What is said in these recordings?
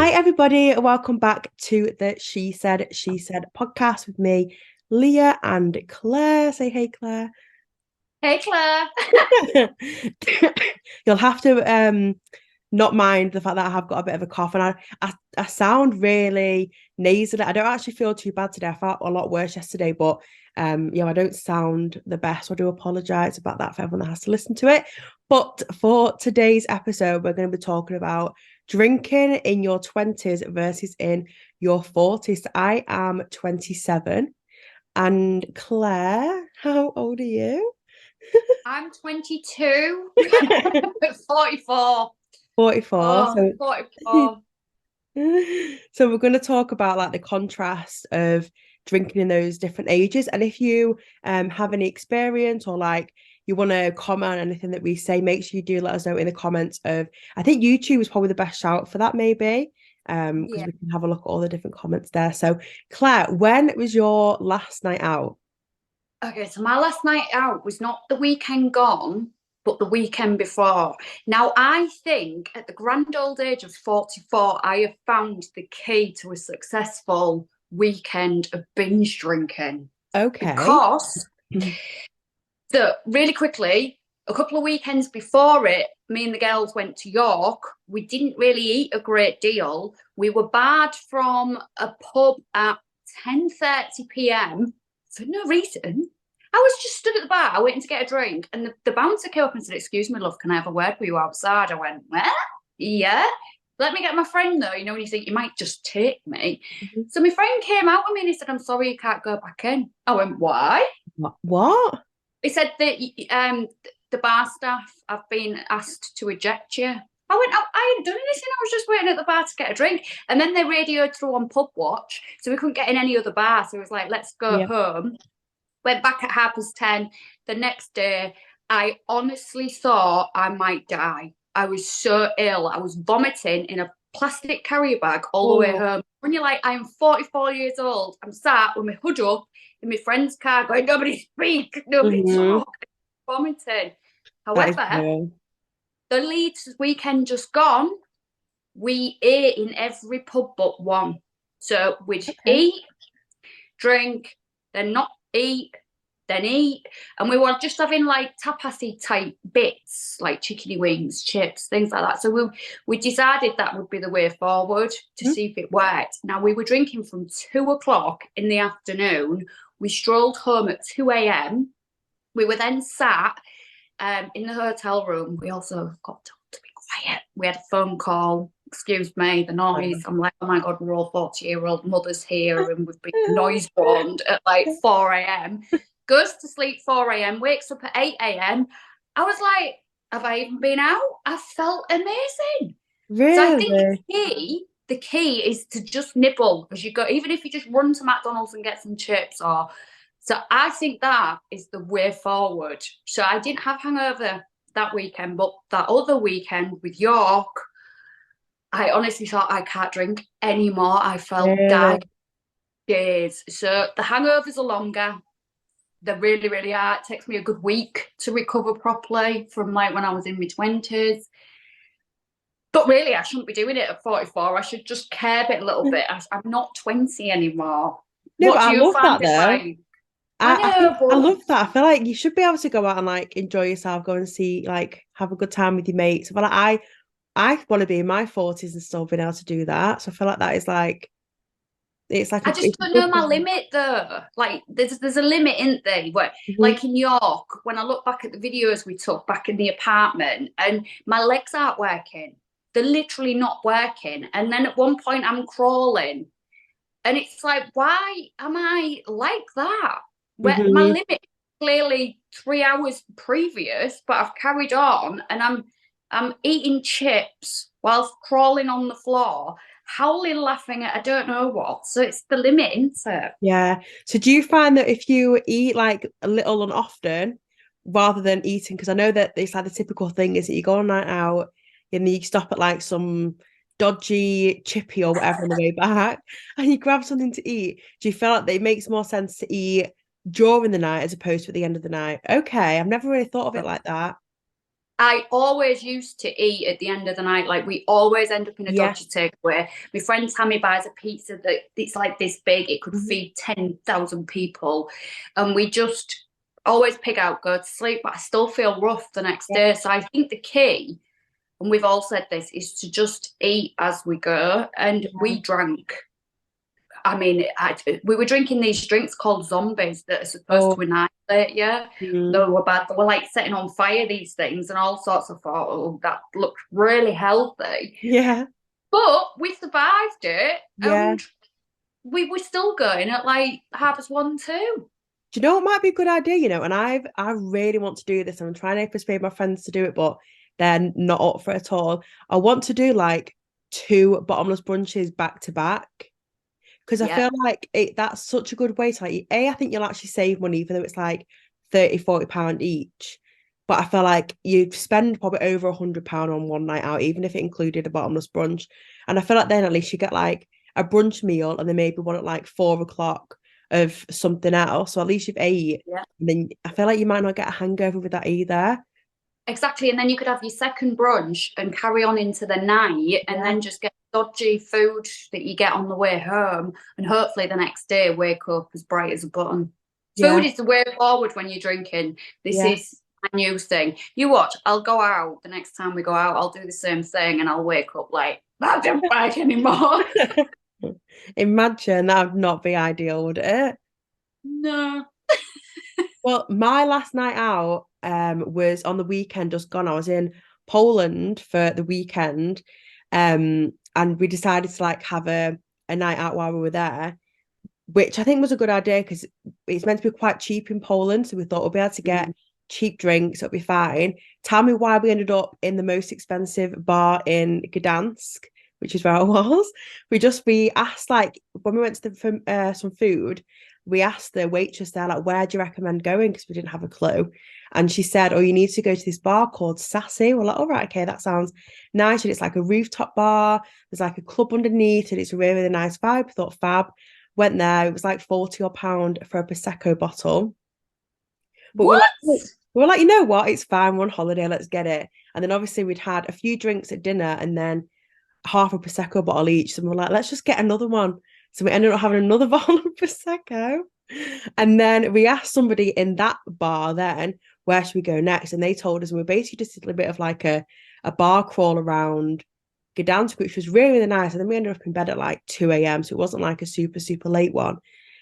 Hi, everybody. Welcome back to the She Said podcast with me, Leah and Claire. Say hey, Claire. Hey, Claire. You'll have to not mind the fact that I have got a bit of a cough and I sound really nasally. I don't actually feel too bad today. I felt a lot worse yesterday, but I don't sound the best. So I do apologize about that for everyone that has to listen to it. But for today's episode, we're going to be talking about drinking in your 20s versus in your 40s. I am 27. And Claire, how old are you? I'm 22. 44. 44. Oh, 44. So we're going to talk about like the contrast of drinking in those different ages. And if you have any experience or like you want to comment on anything that we say, make sure you do let us know in the comments of, I think YouTube is probably the best shout for that maybe. Because Yeah. we can have a look at all the different comments there. So Claire, when was your last night out? Okay, so my last night out was not the weekend gone, but the weekend before. Now, I think at the grand old age of 44, I have found the key to a successful weekend of binge drinking. Okay. Because, so really quickly, a couple of weekends before it, me and the girls went to York. We didn't really eat a great deal. We were barred from a pub at 10:30 p.m. for no reason. I was just stood at the bar waiting to get a drink, and the bouncer came up and said, "Excuse me, love, can I have a word with you outside?" I went, "Well, yeah. Let me get my friend though, when you think you might just take me." Mhm. So my friend came out with me and he said, "I'm sorry, you can't go back in." I went, "Why?" What? He said that the bar staff have been asked to eject you. I went, I hadn't done anything. I was just waiting at the bar to get a drink. And then they radioed through on Pub Watch, so we couldn't get in any other bar. So it was like, let's go Yeah. home. Went back at 10:30. The next day, I honestly thought I might die. I was so ill. I was vomiting in a plastic carrier bag all the way Oh. home. When you're like, I'm 44 years old, I'm sat with my hood up in my friend's car going, nobody speak, nobody Mhm. talk, vomiting. That is However, real. the Leeds weekend just gone, we ate in every pub but one. So we'd Okay. eat, drink, then not eat, then eat. And we were just having like tapasy type bits, like chickeny wings, chips, things like that. So we decided that would be the way forward to Mhm. see if it worked. Now we were drinking from 2 o'clock in the afternoon. We strolled home at 2 a.m. We were then sat in the hotel room. We also got told to be quiet. We had a phone call. Excuse me, the noise. I'm like, oh my God, we're all 40-year-old mothers here and we've been noise warned at like 4 a.m. Goes to sleep 4 a.m., wakes up at 8 a.m. I was like, have I even been out? I felt amazing. So I think Really? the key is to just nibble as you go, even if you just run to McDonald's and get some chips or so I think that is the way forward. So I didn't have hangover that weekend, but that other weekend with York, I honestly thought I can't drink anymore. I felt Really? dead days. So the hangovers are longer. They really, really are. It takes me a good week to recover properly from like when I was in my 20s. But really, I shouldn't be doing it at 44. I should just curb it a little bit. I'm not 20 anymore. No, but What I do you love find that it though. like? I I know, think I but love that. I feel like you should be able to go out and like enjoy yourself, go and see, like have a good time with your mates. But like, I want to be in my 40s and still being able to do that. So I feel like that is like it's like I it's just a don't good know my thing. limit though. Like there's a limit, isn't there? Where Mhm. like in York, when I look back at the videos we took back in the apartment and my legs aren't working. They're literally not working. And then at one point I'm crawling. And it's like, why am I like that? Where my Mhm. limit is clearly 3 hours previous, but I've carried on and I'm eating chips whilst crawling on the floor, howling, laughing at I don't know what. So it's the limit, isn't it? Yeah. So do you find that if you eat like a little and often rather than eating, because I know that it's like the typical thing is that you go on a night out and you stop at like some dodgy chippy or whatever on the way back and you grab something to eat. Do you feel like that it makes more sense to eat during the night as opposed to at the end of the night? Okay, I've never really thought of it like that. I always used to eat at the end of the night. Like, we always end up in a dodgy takeaway. My friend Tammy buys a pizza that it's like this big. It could feed 10,000 people. And we just always pig out, go to sleep. But I still feel rough the next day. So I think the key, and we've all said this, is to just eat as we go. And we drank. I mean, we were drinking these drinks called zombies that are supposed to annihilate you. They were bad. They were like setting on fire, these things, and all sorts of thought, oh, that looked really healthy. Yeah. But we survived it, Yeah. and we were still going at like 1:30, 2. Do you know what might be a good idea, you know? And I really want to do this. I'm trying to persuade my friends to do it, but they're not up for it at all. I want to do like 2 bottomless brunches back to back. Because I feel like that's such a good way to like, I think you'll actually save money, even though it's like 30, £40 each. But I feel like you'd spend probably over £100 on one night out, even if it included a bottomless brunch. And I feel like then at least you get like a brunch meal and then maybe one at like 4 o'clock of something else. So at least you've ate. Yeah. And then I feel like you might not get a hangover with that either. Exactly. And then you could have your second brunch and carry on into the night and then just get dodgy food that you get on the way home. And hopefully the next day wake up as bright as a button. Food is the way forward when you're drinking. This is a new thing. You watch, I'll go out the next time we go out, I'll do the same thing and I'll wake up like, that didn't work anymore. Imagine, that would not be ideal, would it? No. Well, my last night out was on the weekend just gone. I was in Poland for the weekend, and we decided to like have a night out while we were there, which I think was a good idea because it's meant to be quite cheap in Poland. So we thought we'll be able to get cheap drinks, it'll be fine. Tell me why we ended up in the most expensive bar in Gdansk, which is where I was. We asked, like, when we went to some food, we asked the waitress there, like, where do you recommend going? Because we didn't have a clue. And she said, oh, you need to go to this bar called Sassy. We're like, all right, okay, that sounds nice. And it's like a rooftop bar. There's like a club underneath and it's a really, really nice vibe. Thought fab. Went there. It was like £40 for a Prosecco bottle. But we're like, you know what? It's fine. We're on holiday. Let's get it. And then obviously we'd had a few drinks at dinner and then half a Prosecco bottle each. So we're like, let's just get another one. So we ended up having another bottle of Prosecco. And then we asked somebody in that bar then, where should we go next? And they told us, and we basically just did a bit of like a bar crawl around Gdansk, which was really, really nice. And then we ended up in bed at like 2 a.m. So it wasn't like a super, super late one.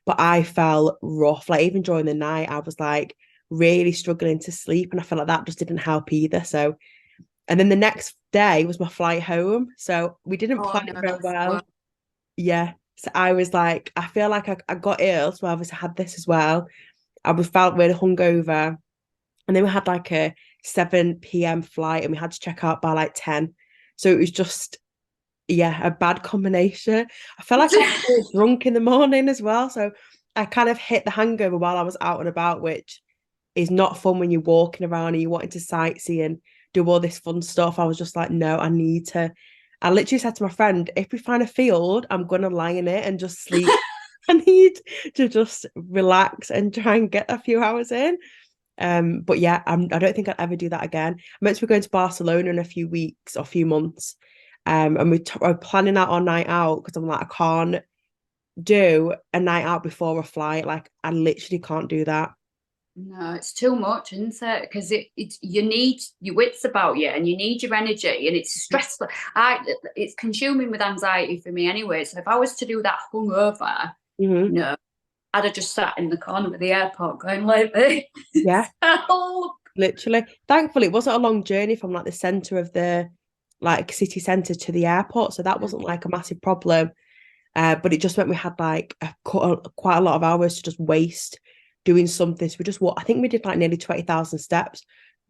But I felt rough. Like even during the night, I was like really struggling to sleep. And I felt like that just didn't help either. So, and then the next day was my flight home. So we didn't plan it very well. Yeah. So I was like, I feel like I got ill. So I obviously had this as well. Felt really hungover. And then we had like a 7 p.m. flight and we had to check out by like 10. So it was just, a bad combination. I felt like I was drunk in the morning as well. So I kind of hit the hangover while I was out and about, which is not fun when you're walking around and you're wanting to sightsee and do all this fun stuff. I was just like, no, I literally said to my friend, if we find a field, I'm going to lie in it and just sleep. I need to just relax and try and get a few hours in. But yeah, I don't think I'd ever do that again. I'm meant to be going to Barcelona in a few weeks or a few months. And we're planning out our night out because I'm like, I can't do a night out before a flight. Like, I literally can't do that. No, it's too much, isn't it? Because you need your wits about you and you need your energy and it's stressful. It's consuming with anxiety for me anyway. So if I was to do that hungover, no, I'd have just sat in the corner of the airport going like this. Yeah. Help. Literally. Thankfully, it wasn't a long journey from like the centre of the like city centre to the airport. So that wasn't like a massive problem. But it just meant we had like quite a lot of hours to just waste doing something. So I think we did like nearly 20,000 steps.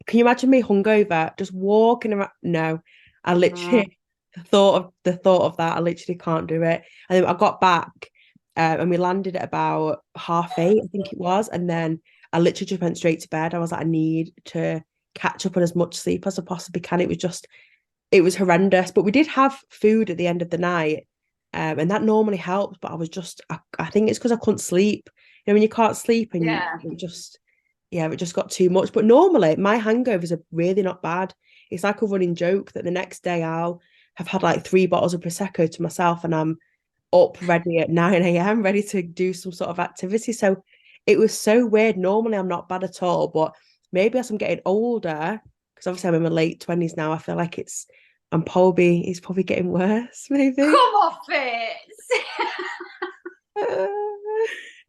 Can you imagine me hungover, just walking around? No, I literally the thought of that, I literally can't do it. And then I got back and we landed at about 8:30, I think it was. And then I literally just went straight to bed. I was like, I need to catch up on as much sleep as I possibly can. It was horrendous. But we did have food at the end of the night. And that normally helps. But I was just, I think it's because I couldn't sleep. You know, when you can't sleep and yeah, it just got too much. But normally my hangovers are really not bad. It's like a running joke that the next day I'll have had like 3 bottles of Prosecco to myself and I'm up ready at 9 a.m., ready to do some sort of activity. So it was so weird. Normally I'm not bad at all, but maybe as I'm getting older, because obviously I'm in my late 20s now, I feel like it's probably getting worse, maybe. Come off it.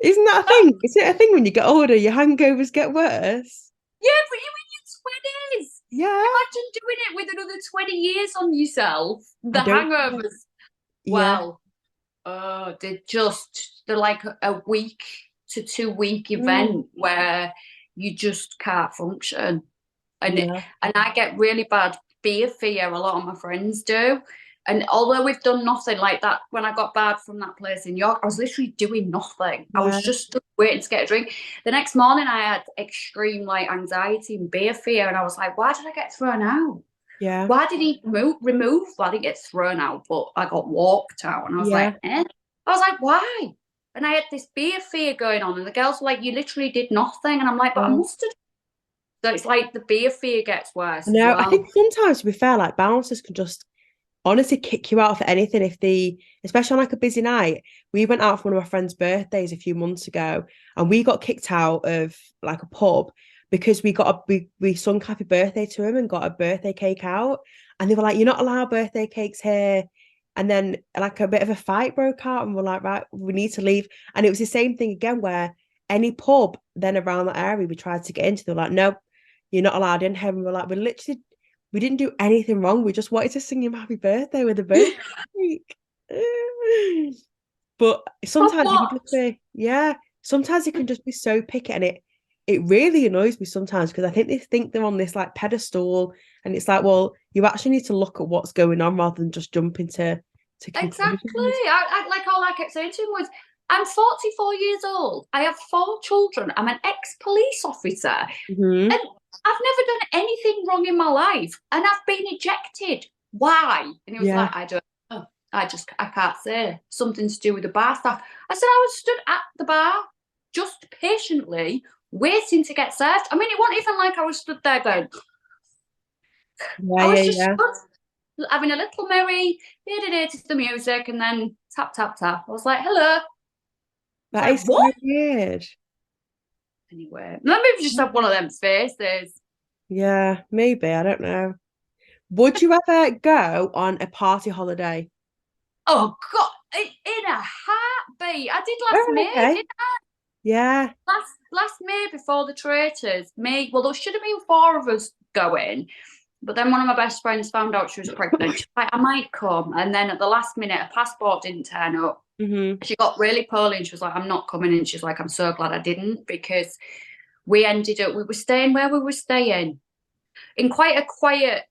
Isn't that a thing? Is it a thing when you get older, your hangovers get worse? Yeah, but you're in your 20s. Yeah. Imagine doing it with another 20 years on yourself. The I don't. hangovers. Yeah. Well, they're like a week to 2 week Mm, event where you just can't function. And yeah. and I get really bad beer fear. A lot of my friends do. And although we've done nothing like that, when I got bad from that place in York, I was literally doing nothing. I was Yeah. just waiting to get a drink. The next morning, I had extreme like anxiety and beer fear, and I was like, "Why did I get thrown out? Yeah. Why did he remove? Well, I didn't get thrown out, but I got walked out." And I was Yeah. like, "Eh?" I was like, "Why?" And I had this beer fear going on, and the girls were like, "You literally did nothing," and I'm like, "But I Yeah. must have." So it's like the beer fear gets worse as No, I well. think sometimes, to be fair, like bouncers can just honestly kick you out for anything if especially on like a busy night. We went out for one of my friend's birthdays a few months ago and we got kicked out of like a pub because we sung happy birthday to him and got a birthday cake out. And they were like, "You're not allowed birthday cakes here." And then like a bit of a fight broke out and we're like, "Right, we need to leave." And it was the same thing again where any pub then around that area we tried to get into, they were like, "No, you're not allowed in here." And we're like, we didn't do anything wrong. We just wanted to sing him happy birthday with a birthday cake. But For sometimes you can what? just be, yeah, sometimes it can just be so picky and it really annoys me sometimes because I think they think they're on this like pedestal and it's like, well, you actually need to look at what's going on rather than just jump into Exactly. conclusions. I like all I kept saying to him was, I'm 44 years old. I have 4 children. I'm an ex-police officer. Mm-hmm. And I've never done anything wrong in my life. And I've been ejected. Why? And he was Yeah. like, I don't know. I can't say. Something to do with the bar staff. I said, I was stood at the bar, just patiently waiting to get served. I mean, it wasn't even like I was stood there going, Yeah, I was yeah, just yeah. stood having a little merry, to the music, and then tap, tap, tap. I was like, hello. That Like, is so what? weird. Anyway, maybe we just have one of them faces. Yeah, maybe. I don't know. Would you ever go on a party holiday? Oh God, in a heartbeat. I did last Oh, May, okay. didn't Yeah. I? Last May before the traitors. May, well, there should have been 4 of us going, but then one of my best friends found out she was pregnant. She's like, I might come, and then at the last minute, her passport didn't turn up. Mm-hmm. She got really poorly, and she was like, I'm not coming. And she's like, I'm so glad I didn't, because we were staying where we were staying in quite a quiet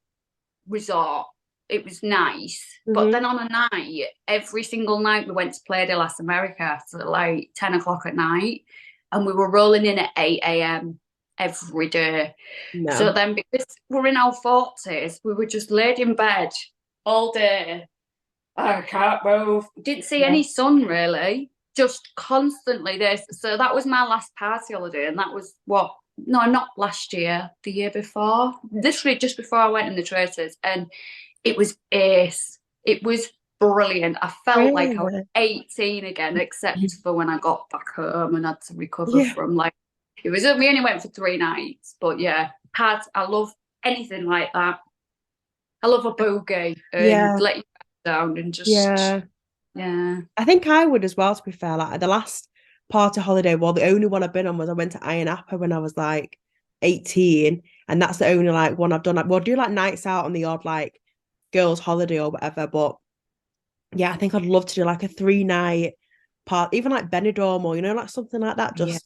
resort. It was nice. But Mm-hmm. then on a night, every single night we went to Playa de las Americas at like 10 o'clock at night. And we were rolling in at 8 a.m. every day. So No. then, because we're in our 40s, we were just laid in bed all day. I can't move. Didn't see Yeah. any sun really. Just constantly this. So that was my last party holiday, and that was what? No, not last year. The year before. Literally just before I went in the traitors, and it was ace. It was brilliant. I felt like I was Really? 18 again, except for when I got back home and had to recover Yeah. from like it was. We only went for 3 nights, but yeah, I love anything like that. I love a boogie and Yeah. let you down and just Yeah. yeah. I think I would as well, to be fair. Like the last party holiday, well, the only one I've been on was I went to Iron Apple when I was like 18. And that's the only like one I've done. Like, we'll do like nights out on the odd like girls' holiday or whatever. But yeah, I think I'd love to do like a 3 night part, even like Benidorm or like something like that, Yeah.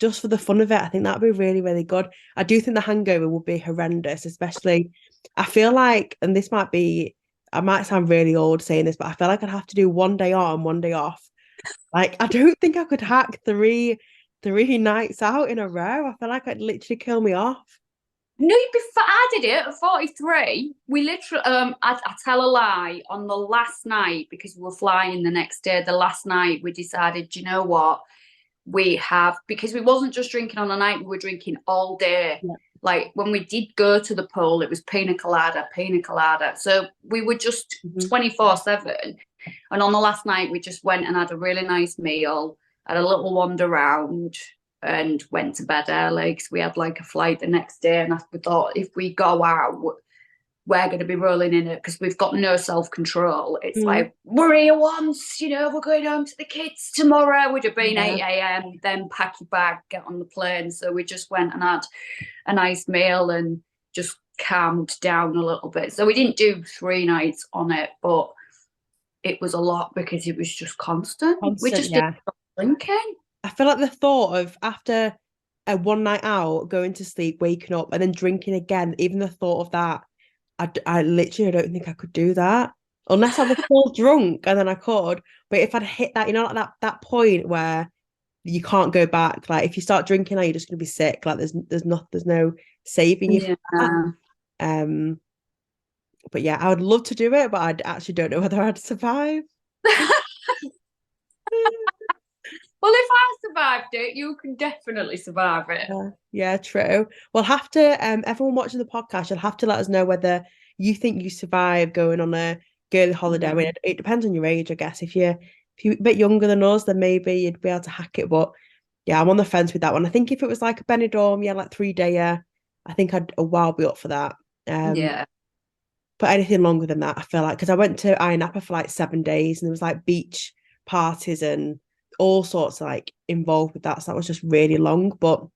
just for the fun of it. I think that'd be really, really good. I do think the hangover would be horrendous, especially I feel like, and this might be, I might sound really old saying this, but I feel like I'd have to do one day on, one day off. Like I don't think I could hack three nights out in a row. I feel like it'd literally kill me off. No, before I did it at 43, we literally I tell a lie, on the last night, because we were flying the next day, the last night we decided, you know what? we have, because we wasn't just drinking on a night, we were drinking all day. Yeah. Like when we did go to the pool, it was pina colada. So we were just 24/7. And on the last night, we just went and had a really nice meal, had a little wander around, and went to bed early because we had like a flight the next day. And we thought, if we go out, we're going to be rolling in it because we've got no self-control. It's like, we're here once, you know, we're going home to the kids tomorrow. Would have been 8 a.m, then pack your bag, get on the plane. So we just went and had a nice meal and just calmed down a little bit. So we didn't do 3 nights on it, but it was a lot because it was just constant. We just didn't stop drinking. I feel like the thought of after a one night out, going to sleep, waking up, and then drinking again, even the thought of that, I literally don't think I could do that unless I was full drunk, and then I could. But if I'd hit that, you know, like that point where you can't go back. Like if you start drinking now, you're just gonna be sick. Like there's no saving you from that. But yeah, I would love to do it, but I actually don't know whether I'd survive. Well, if I survived it, you can definitely survive it. Yeah, true. We'll have to, everyone watching the podcast, you'll have to let us know whether you think you survive going on a girly holiday. I mean, it depends on your age, I guess. If you're a bit younger than us, then maybe you'd be able to hack it. But yeah, I'm on the fence with that one. I think if it was like a Benidorm, like 3-day, I think I'd be up for that. Yeah. But anything longer than that, I feel like, because I went to Ayia Napa for like 7 days and there was like beach parties and all sorts like involved with that. So that was just really long. But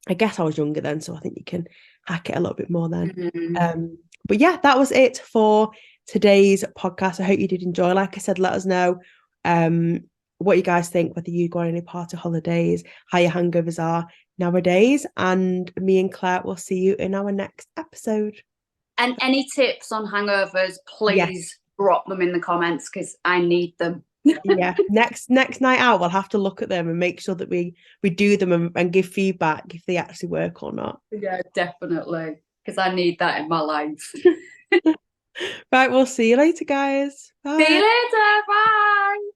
I guess I was younger then, so I think you can hack it a little bit more then. But yeah, that was it for today's podcast. I hope you did enjoy. Like I said, let us know what you guys think, whether you go on any party holidays, how your hangovers are nowadays. And me and Claire will see you in our next episode. And any tips on hangovers, please drop them in the comments because I need them. Yeah, next night out we'll have to look at them and make sure that we do them and give feedback if they actually work or not. Yeah, definitely, because I need that in my life. Right, we'll see you later, guys. Bye. See you later. Bye.